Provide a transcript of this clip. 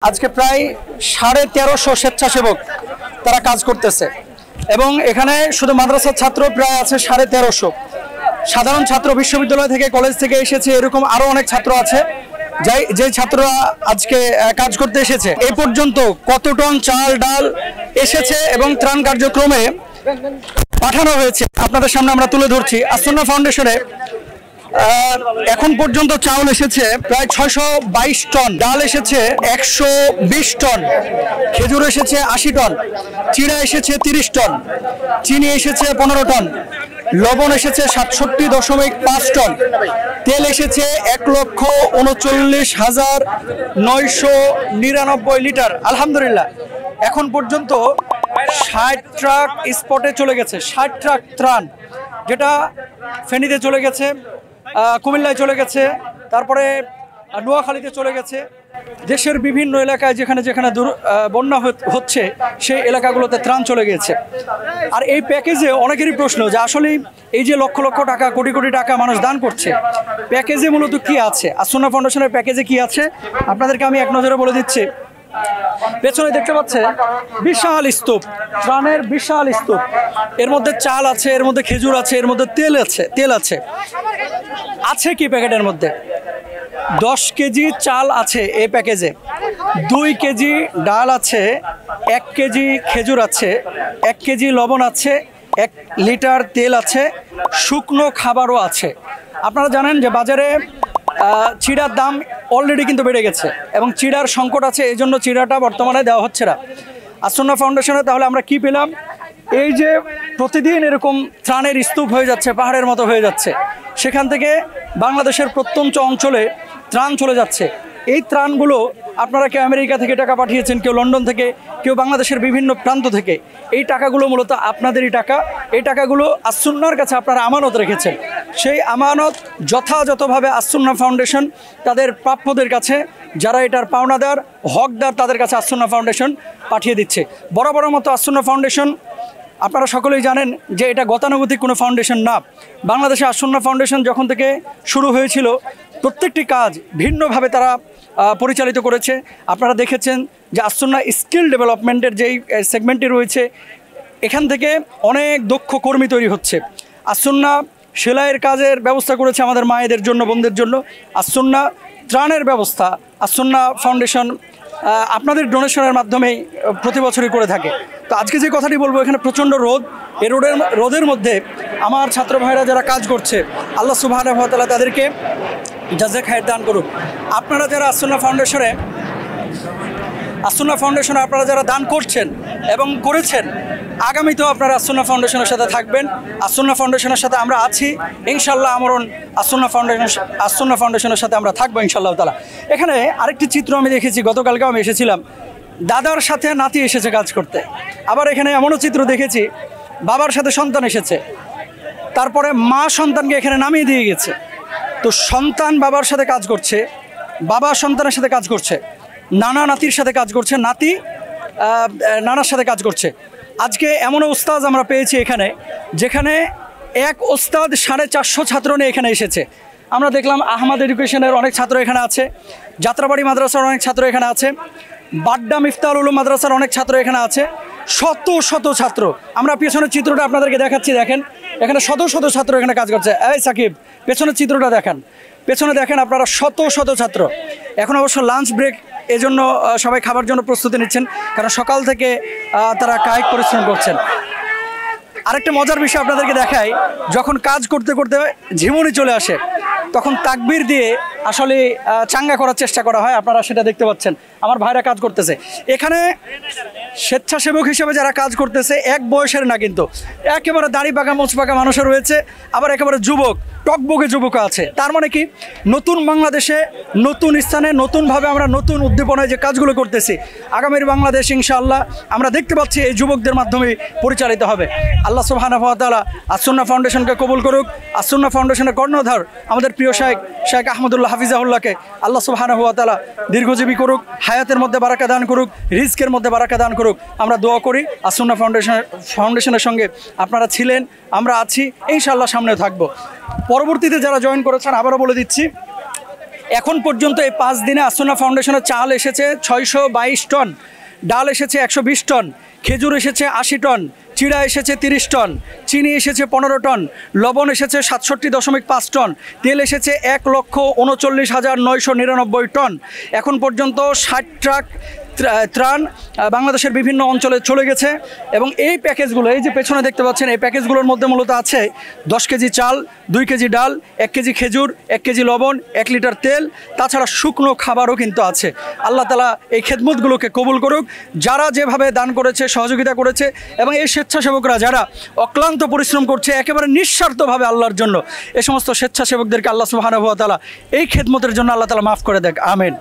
আজকে প্রায় 1350 স্বেচ্ছাসেবক তারা কাজ করতেছে এবং এখানে শুধু মাদ্রাসার ছাত্র প্রায় আছে 1350। সাধারণ ছাত্র বিশ্ববিদ্যালয় থেকে কলেজ থেকে এসেছে, এরকম আরো অনেক ছাত্র আছে যে ছাত্ররা আজকে কাজ করতে এসেছে। এই পর্যন্ত কত টন চাল ডাল এসেছে এবং ত্রাণ কার্যক্রমে পাঠানো হয়েছে আপনাদের সামনে আমরা তুলে ধরছি। আসুন্নাহ ফাউন্ডেশনে এখন পর্যন্ত চাউল এসেছে প্রায় 622 টন, ডাল এসেছে 120 টন, খেজুর এসেছে 80 টন, চিড়া এসেছে 30 টন, চিনি এসেছে 15 টন, লবণ এসেছে 67.5 টন, তেল এসেছে 1,39,999 লিটার। আলহামদুলিল্লাহ এখন পর্যন্ত 60 ট্রাক স্পটে চলে গেছে, 60 ট্রাক ত্রাণ, যেটা ফেনীতে চলে গেছে, কুমিল্লায় চলে গেছে, তারপরে নোয়াখালীতে চলে গেছে। দেশের বিভিন্ন এলাকায় যেখানে যেখানে বন্যা হচ্ছে সেই এলাকাগুলোতে ত্রাণ চলে গেছে। আর এই প্যাকেজে অনেকেরই প্রশ্ন যে আসলে এই যে লক্ষ লক্ষ টাকা কোটি কোটি টাকা মানুষ দান করছে, প্যাকেজে মূলত কি আছে, আসুন্নাহ ফাউন্ডেশনের প্যাকেজে কি আছে আপনাদেরকে আমি এক নজরে বলে দিচ্ছি। পেছনে দেখতে পাচ্ছে বিশাল স্তূপ, ত্রাণের বিশাল স্তূপ, এর মধ্যে চাল আছে, এর মধ্যে খেজুর আছে, এর মধ্যে তেল আছে আছে কি প্যাকেটের মধ্যে 10 কেজি চাল আছে এই প্যাকেজে, 2 কেজি ডাল আছে, 1 কেজি খেজুর আছে, 1 কেজি লবণ আছে, 1 লিটার তেল আছে, শুকনো খাবারও আছে। আপনারা জানেন যে বাজারে চিড়ার দাম অলরেডি কিন্তু বেড়ে গেছে এবং চিড়ার সংকট আছে, এই জন্য চিড়াটা বর্তমানে দেওয়া হচ্ছে না। আসুন্নাহ ফাউন্ডেশনে তাহলে আমরা কি পেলাম? এই যে প্রতিদিন এরকম ত্রাণের স্তূপ হয়ে যাচ্ছে, পাহাড়ের মতো হয়ে যাচ্ছে, সেখান থেকে বাংলাদেশের প্রত্যন্ত অঞ্চলে ত্রাণ চলে যাচ্ছে। এই ত্রাণগুলো আপনারা কেউ আমেরিকা থেকে টাকা পাঠিয়েছেন, কেউ লন্ডন থেকে, কেউ বাংলাদেশের বিভিন্ন প্রান্ত থেকে। এই টাকাগুলো মূলত আপনাদেরই টাকা, এই টাকাগুলো আসুন্নাহর কাছে আপনারা আমানত রেখেছেন। সেই আমানত যথাযথভাবে আসুন্নাহ ফাউন্ডেশন তাদের প্রাপ্যদের কাছে, যারা এটার পাওনাদার হকদার, তাদের কাছে আসুন্নাহ ফাউন্ডেশন পাঠিয়ে দিচ্ছে। বরাবর মতো আসুন্নাহ ফাউন্ডেশন, আপনারা সকলেই জানেন যে এটা গতানুগতিক কোনো ফাউন্ডেশন না। বাংলাদেশে আসুন্নাহ ফাউন্ডেশন যখন থেকে শুরু হয়েছিল প্রত্যেকটি কাজ ভিন্নভাবে তারা পরিচালিত করেছে। আপনারা দেখেছেন যে আসুন্নাহ স্কিল ডেভেলপমেন্টের যেই সেগমেন্টটি রয়েছে, এখান থেকে অনেক দক্ষ কর্মী তৈরি হচ্ছে। আসুন্নাহ সেলাইয়ের কাজের ব্যবস্থা করেছে আমাদের মায়েদের জন্য, বোনদের জন্য। আসুন্নাহ ত্রাণের ব্যবস্থা আসুন্নাহ ফাউন্ডেশন আপনাদের ডোনেশনের মাধ্যমেই প্রতি বছরই করে থাকে। তো আজকে যে কথাটি বলবো, এখানে প্রচণ্ড রোদ, এই রোদের মধ্যে আমার ছাত্র ভাইরা যারা কাজ করছে, আল্লাহ সুবহানাহু ওয়া তাআলা তাদেরকে জাযা খায়ের দান করুক। আপনারা যারা আসুন্নাহ ফাউন্ডেশনে আপনারা যারা দান করছেন এবং করেছেন, আগামীতেও আপনারা আসুন্নাহ ফাউন্ডেশনের সাথে থাকবেন। আসুন্নাহ ফাউন্ডেশনের সাথে আমরা আছি ইনশাল্লাহ, আমরণ আসুন্নাহ ফাউন্ডেশনের সাথে আমরা থাকবো ইনশাআল্লাহ তাআলা। এখানে আরেকটি চিত্র আমি দেখেছি, গতকালকেও আমি এসেছিলাম, দাদার সাথে নাতি এসেছে কাজ করতে। আবার এখানে এমনও চিত্র দেখেছি বাবার সাথে সন্তান এসেছে, তারপরে মা সন্তানকে এখানে নামিয়ে দিয়ে গেছে। তো সন্তান বাবার সাথে কাজ করছে, বাবা সন্তানের সাথে কাজ করছে, নানা নাতির সাথে কাজ করছে, নাতি নানার সাথে কাজ করছে। আজকে এমন ওস্তাদ আমরা পেয়েছি এখানে, যেখানে এক ওস্তাদ 450 ছাত্র নিয়ে এখানে এসেছে। আমরা দেখলাম আহমদ এডুকেশনের অনেক ছাত্র এখানে আছে, যাত্রাবাড়ি মাদ্রাসার অনেক ছাত্র এখানে আছে, বাড্ডা মিফতাহুল উলুম মাদ্রাসার অনেক ছাত্র এখানে আছে, শত শত ছাত্র। আমরা পেছনের চিত্রটা আপনাদেরকে দেখাচ্ছি, দেখেন এখানে শত শত ছাত্র এখানে কাজ করছে। এই সাকিব, পেছনের চিত্রটা দেখেন, পেছনে দেখেন আপনারা শত শত ছাত্র। এখন অবশ্য লাঞ্চ ব্রেক, এজন্য সবাই খাবার জন্য প্রস্তুতি নিচ্ছেন, কারণ সকাল থেকে তারা কায়িক পরিশ্রম করছেন। আরেকটা মজার বিষয় আপনাদেরকে দেখাই, যখন কাজ করতে করতে ঝিমুনি চলে আসে, তখন তাকবীর দিয়ে আসলে চাঙ্গা করার চেষ্টা করা হয়। আপনারা সেটা দেখতে পাচ্ছেন, আমার ভাইরা কাজ করতেছে এখানে। স্বেচ্ছাসেবক হিসেবে যারা কাজ করতেছে এক বয়সের না, কিন্তু একেবারে দাড়ি পাকা মোচ পাকা মানুষও রয়েছে, আবার একেবারে যুবক টকবকে যুবক আছে। তার মানে কি, নতুন বাংলাদেশে নতুন স্থানে নতুনভাবে আমরা নতুন উদ্দীপনায় যে কাজগুলো করতেছি, আগামীর বাংলাদেশ ইনশাআল্লাহ আমরা দেখতে পাচ্ছি এই যুবকদের মাধ্যমে পরিচালিত হবে। আল্লাহ সুবহানাহু ওয়া তাআলা আসুন্নাহ ফাউন্ডেশনকে কবুল করুক। আসুন্নাহ ফাউন্ডেশনের কর্ণধার আমাদের প্রিয় শেখ আহমদুল্লাহ হাফিজাহুল্লাহকে আল্লাহ সুবহানাহু ওয়া তাআলা দীর্ঘজীবী করুক, হায়াতের মধ্যে বারাকা দান করুক, রিজকের মধ্যে বারাকা দান করুক। আমরা দোয়া করি আসুন্নাহ ফাউন্ডেশনের সঙ্গে আপনারা ছিলেন, আমরা আছি, ইনশাআল্লাহ সামনেও থাকবো। পরবর্তীতে যারা জয়েন করেছেন আবারও বলে দিচ্ছি, এখন পর্যন্ত এই 5 দিনে আসন্না ফাউন্ডেশনের চাল এসেছে 622 টন, ডাল এসেছে 120 টন, খেজুর এসেছে 80 টন, চিড়া এসেছে 30 টন, চিনি এসেছে 15 টন, লবণ এসেছে 67.5 টন, তেল এসেছে 1,39,999 টন। এখন পর্যন্ত 60 ট্রাক ত্রাণ বাংলাদেশের বিভিন্ন অঞ্চলে চলে গেছে। এবং এই প্যাকেজগুলো, এই যে পেছনে দেখতে পাচ্ছেন, এই প্যাকেজগুলোর মধ্যে মূলত আছে 10 কেজি চাল, 2 কেজি ডাল, 1 কেজি খেজুর, 1 কেজি লবণ, 1 লিটার তেল, তাছাড়া শুকনো খাবারও কিন্তু আছে। আল্লাহ তাআলা এই খেদমতগুলোকে কবুল করুক। যারা যেভাবে দান করেছে, সহযোগিতা করেছে, এবং এই স্বেচ্ছাসেবকরা যারা অক্লান্ত পরিশ্রম করছে একেবারে নিঃস্বার্থভাবে আল্লাহর জন্য, এই সমস্ত স্বেচ্ছাসেবকদেরকে আল্লাহ সুবহানাহু ওয়া তাআলা এই খেদমতের জন্য আল্লাহ তাআলা মাফ করে দেখ, আমিন।